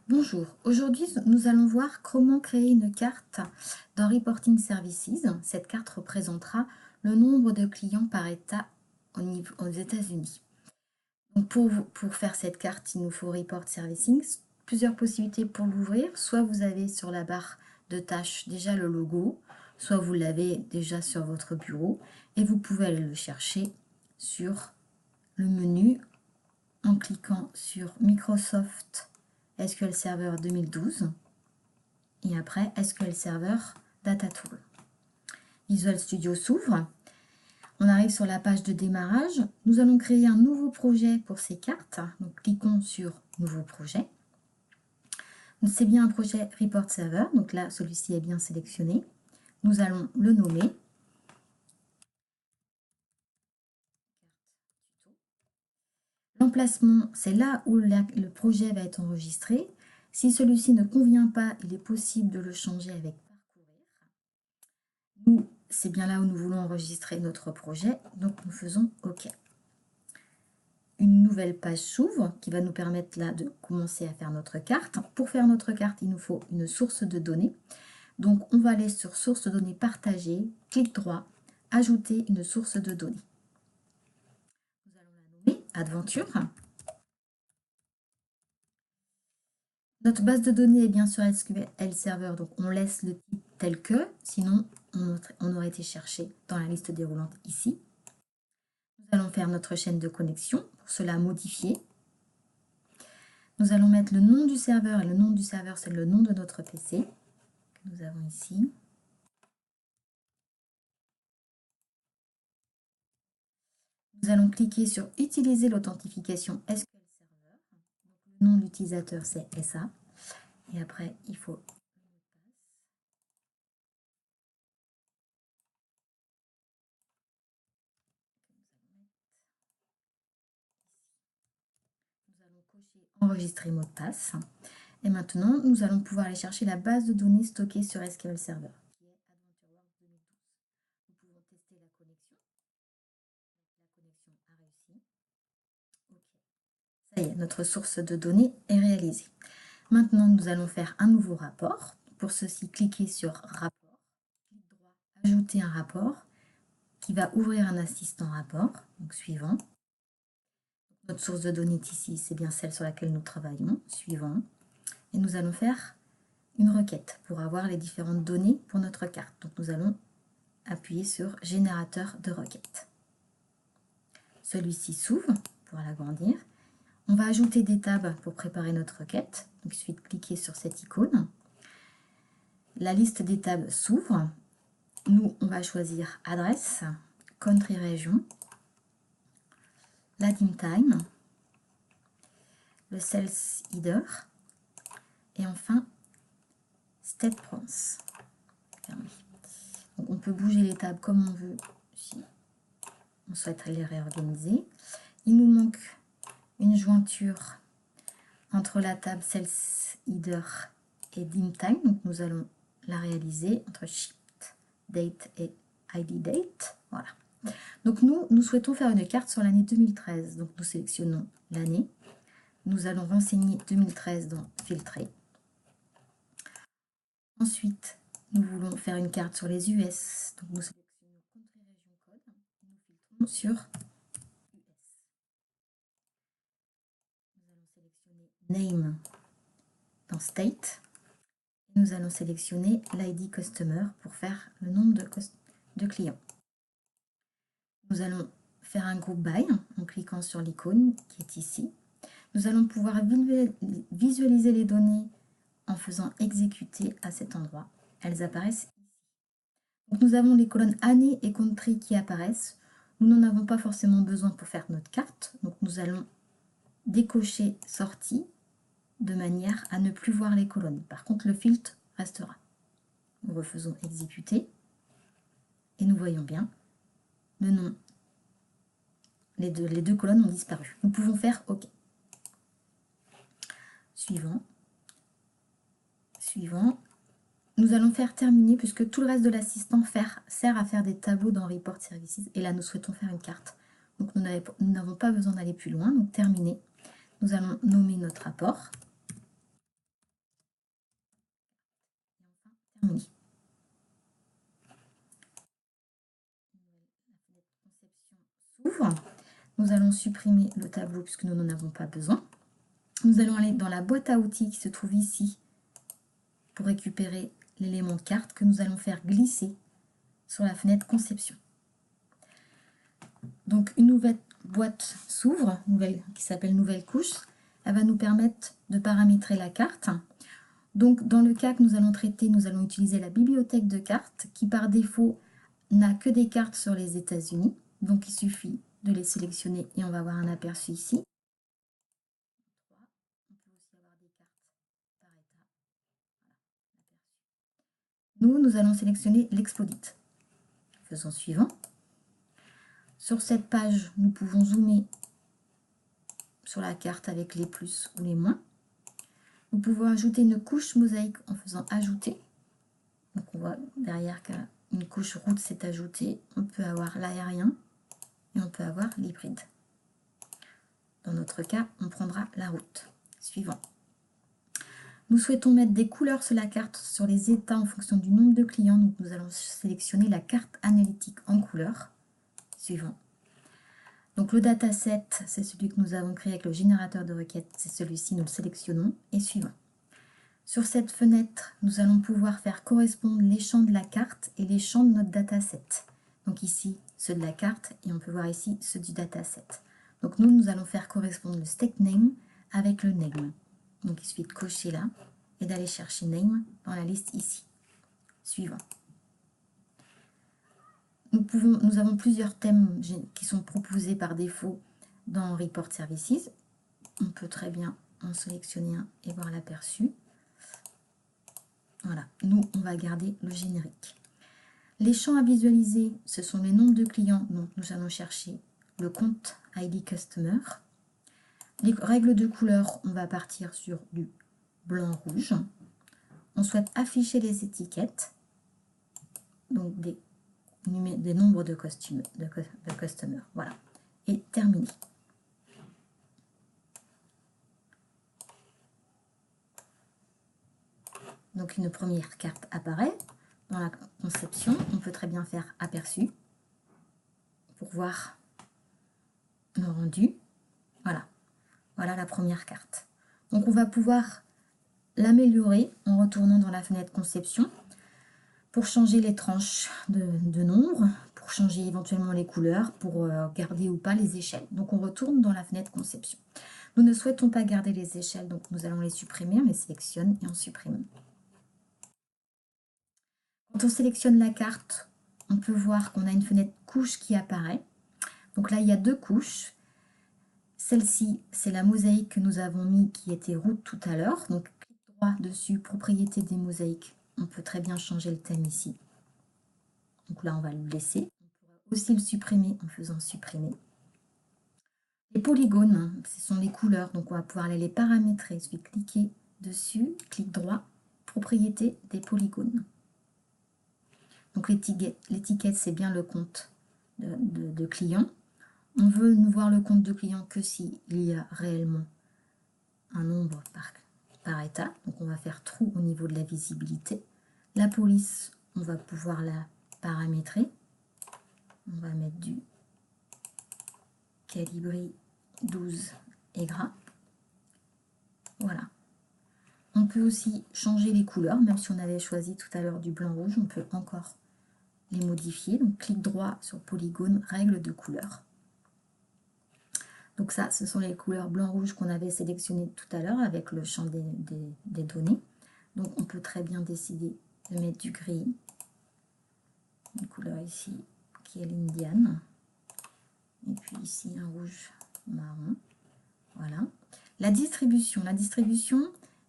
Bonjour, aujourd'hui nous allons voir comment créer une carte dans Reporting Services. Cette carte représentera le nombre de clients par État aux États-Unis. Donc pour faire cette carte, il nous faut Report Servicing. Plusieurs possibilités pour l'ouvrir. Soit vous avez sur la barre de tâches déjà le logo, soit vous l'avez déjà sur votre bureau et vous pouvez aller le chercher sur le menu en cliquant sur Microsoft SQL Server 2012 et après SQL Server Data Tool. Visual Studio s'ouvre. On arrive sur la page de démarrage. Nous allons créer un nouveau projet pour ces cartes. Donc cliquons sur Nouveau projet. C'est bien un projet Report Server. Donc là, celui-ci est bien sélectionné. Nous allons le nommer. L'emplacement, c'est là où le projet va être enregistré. Si celui-ci ne convient pas, il est possible de le changer avec Parcourir. Nous, c'est bien là où nous voulons enregistrer notre projet, donc nous faisons OK. Une nouvelle page s'ouvre qui va nous permettre là de commencer à faire notre carte. Pour faire notre carte, il nous faut une source de données. Donc on va aller sur source de données partagée, clic droit, ajouter une source de données. Nous allons la nommer Adventure. Notre base de données est bien sur SQL Server, donc on laisse le type tel que, sinon on aurait été cherché dans la liste déroulante ici. Nous allons faire notre chaîne de connexion, pour cela modifier. Nous allons mettre le nom du serveur, et le nom du serveur c'est le nom de notre PC, que nous avons ici. Nous allons cliquer sur utiliser l'authentification SQL Server. Donc, le nom de l'utilisateur c'est SA, et après il faut cocher enregistrer mot de passe. Et maintenant, nous allons pouvoir aller chercher la base de données stockée sur SQL Server, qui est AdventureWorks 2012. Nous pouvons tester la connexion. La connexion a réussi. OK. Ça y est, notre source de données est réalisée. Maintenant, nous allons faire un nouveau rapport. Pour ceci, cliquez sur Rapport, clic droit, Ajouter un rapport, qui va ouvrir un assistant rapport, donc suivant. Notre source de données ici, c'est bien celle sur laquelle nous travaillons, suivant. Et nous allons faire une requête pour avoir les différentes données pour notre carte. Donc nous allons appuyer sur Générateur de requête. Celui-ci s'ouvre pour l'agrandir. On va ajouter des tables pour préparer notre requête. Donc il suffit de cliquer sur cette icône. La liste des tables s'ouvre. Nous, on va choisir Adresse, Country Région, la Dim Time, le Sales Header et enfin State Province. Donc on peut bouger les tables comme on veut si on souhaite les réorganiser. Il nous manque une jointure entre la table Sales Header et Dim Time. Donc nous allons la réaliser entre Shift Date et ID Date. Voilà. Donc nous souhaitons faire une carte sur l'année 2013. Donc nous sélectionnons l'année. Nous allons renseigner 2013 dans Filtrer. Ensuite, nous voulons faire une carte sur les US. Donc nous sélectionnons Country Region Code. Nous filtrons sur US. Nous allons sélectionner Name dans State. Nous allons sélectionner l'ID Customer pour faire le nombre de clients. Nous allons faire un groupe by en cliquant sur l'icône qui est ici. Nous allons pouvoir visualiser les données en faisant exécuter à cet endroit. Elles apparaissent ici. Donc nous avons les colonnes année et country qui apparaissent. Nous n'en avons pas forcément besoin pour faire notre carte. Donc nous allons décocher sortie de manière à ne plus voir les colonnes. Par contre, le filtre restera. Nous refaisons exécuter et nous voyons bien le nom. Les deux colonnes ont disparu. Nous pouvons faire OK. Suivant. Suivant. Nous allons faire terminer puisque tout le reste de l'assistant sert à faire des tableaux dans Report Services. Et là, nous souhaitons faire une carte. Donc, nous n'avons pas besoin d'aller plus loin. Donc, terminer. Nous allons nommer notre rapport. Terminé. S'ouvre. Nous allons supprimer le tableau puisque nous n'en avons pas besoin. Nous allons aller dans la boîte à outils qui se trouve ici pour récupérer l'élément carte que nous allons faire glisser sur la fenêtre conception. Donc une nouvelle boîte s'ouvre, qui s'appelle nouvelle couche. Elle va nous permettre de paramétrer la carte. Donc dans le cas que nous allons traiter, nous allons utiliser la bibliothèque de cartes qui par défaut n'a que des cartes sur les États-Unis. Donc il suffit de les sélectionner et on va avoir un aperçu ici. On peut aussi avoir des cartes par état. Voilà, nous allons sélectionner l'explodite. Faisons suivant. Sur cette page, nous pouvons zoomer sur la carte avec les plus ou les moins. Nous pouvons ajouter une couche mosaïque en faisant ajouter. Donc on voit derrière qu'une couche route s'est ajoutée. On peut avoir l'aérien et on peut avoir l'hybride. Dans notre cas, on prendra la route. Suivant. Nous souhaitons mettre des couleurs sur la carte sur les états en fonction du nombre de clients. Donc nous allons sélectionner la carte analytique en couleur. Suivant. Donc le dataset, c'est celui que nous avons créé avec le générateur de requêtes. C'est celui-ci, nous le sélectionnons. Et suivant. Sur cette fenêtre, nous allons pouvoir faire correspondre les champs de la carte et les champs de notre dataset. Donc ici, ceux de la carte et on peut voir ici ceux du dataset. Donc nous allons faire correspondre le stake name avec le name. Donc il suffit de cocher là et d'aller chercher name dans la liste ici. Suivant. Nous avons plusieurs thèmes qui sont proposés par défaut dans Report Services. On peut très bien en sélectionner un et voir l'aperçu. Voilà, nous, on va garder le générique. Les champs à visualiser, ce sont les nombres de clients. Donc, nous allons chercher le compte ID Customer. Les règles de couleur, on va partir sur du blanc-rouge. On souhaite afficher les étiquettes, donc des nombres de customers. Voilà, et terminé. Donc une première carte apparaît. Dans la conception, on peut très bien faire aperçu pour voir le rendu. Voilà, voilà la première carte. Donc on va pouvoir l'améliorer en retournant dans la fenêtre conception pour changer les tranches de nombre, pour changer éventuellement les couleurs, pour garder ou pas les échelles. Donc on retourne dans la fenêtre conception. Nous ne souhaitons pas garder les échelles, donc nous allons les supprimer. On les sélectionne et on supprime. Quand on sélectionne la carte, on peut voir qu'on a une fenêtre couche qui apparaît. Donc là, il y a deux couches. Celle-ci, c'est la mosaïque que nous avons mis qui était route tout à l'heure. Donc, clic droit dessus, propriété des mosaïques. On peut très bien changer le thème ici. Donc là, on va le laisser. On pourra aussi le supprimer en faisant supprimer. Les polygones, ce sont les couleurs. Donc, on va pouvoir aller les paramétrer. Il suffit de cliquer dessus, clic droit, propriété des polygones. Donc l'étiquette, c'est bien le compte de client. On veut ne voir le compte de client que s'il y a réellement un nombre par état. Donc on va faire true au niveau de la visibilité. La police, on va pouvoir la paramétrer. On va mettre du Calibri 12 et gras. Voilà. On peut aussi changer les couleurs, même si on avait choisi tout à l'heure du blanc-rouge, on peut encore les modifier. Donc clic droit sur polygone, règles de couleur. Donc ça, ce sont les couleurs blanc-rouge qu'on avait sélectionnées tout à l'heure avec le champ des données. Donc on peut très bien décider de mettre du gris, une couleur ici qui est l'Indiane, et puis ici un rouge marron. Voilà. La distribution,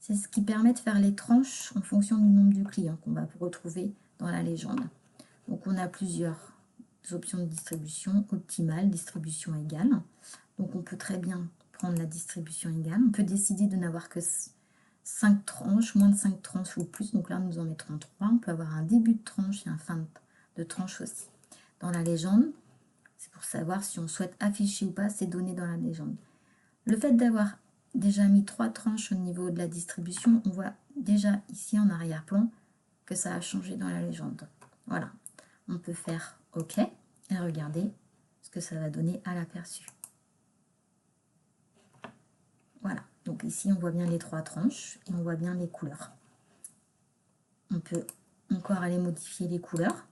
c'est ce qui permet de faire les tranches en fonction du nombre de clients qu'on va retrouver dans la légende. Donc on a plusieurs options de distribution, optimale, distribution égale. Donc on peut très bien prendre la distribution égale. On peut décider de n'avoir que 5 tranches, moins de 5 tranches ou plus. Donc là nous en mettrons 3. On peut avoir un début de tranche et un fin de tranche aussi. Dans la légende, c'est pour savoir si on souhaite afficher ou pas ces données dans la légende. Le fait d'avoir déjà mis 3 tranches au niveau de la distribution, on voit déjà ici en arrière-plan que ça a changé dans la légende. Voilà, on peut faire OK et regarder ce que ça va donner à l'aperçu. Voilà, donc ici on voit bien les 3 tranches et on voit bien les couleurs. On peut encore aller modifier les couleurs.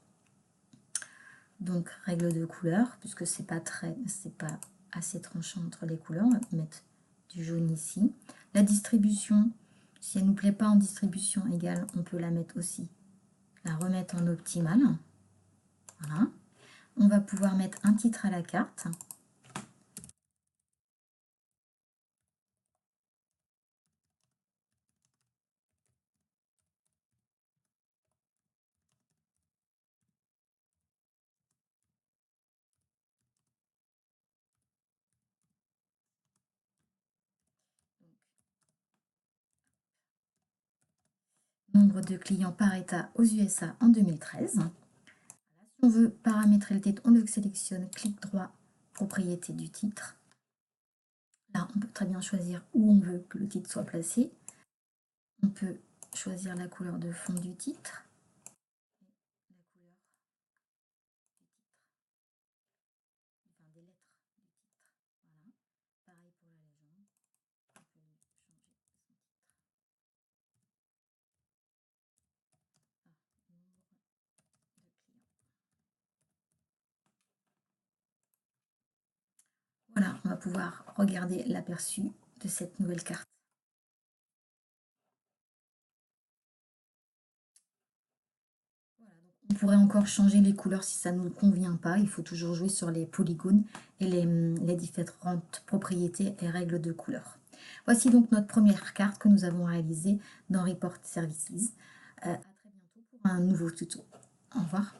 Donc règle de couleur, puisque c'est pas assez tranchant entre les couleurs, on va mettre du jaune ici. La distribution, si elle ne nous plaît pas en distribution égale, on peut la mettre aussi, la remettre en optimal. Voilà. On va pouvoir mettre un titre à la carte. Nombre de clients par État aux USA en 2013. Si on veut paramétrer le titre, on le sélectionne, clic droit, propriété du titre. Là, on peut très bien choisir où on veut que le titre soit placé. On peut choisir la couleur de fond du titre. La couleur du titre. Enfin, des lettres du titre. Voilà. Pareil pour la légende. On peut lui changer son titre. Nombre de clients. Voilà, on va pouvoir regarder l'aperçu de cette nouvelle carte. Voilà, donc on pourrait encore changer les couleurs si ça ne nous convient pas. Il faut toujours jouer sur les polygones et les différentes propriétés et règles de couleur. Voici donc notre première carte que nous avons réalisée dans Report Services. À très bientôt pour un nouveau tuto. Au revoir.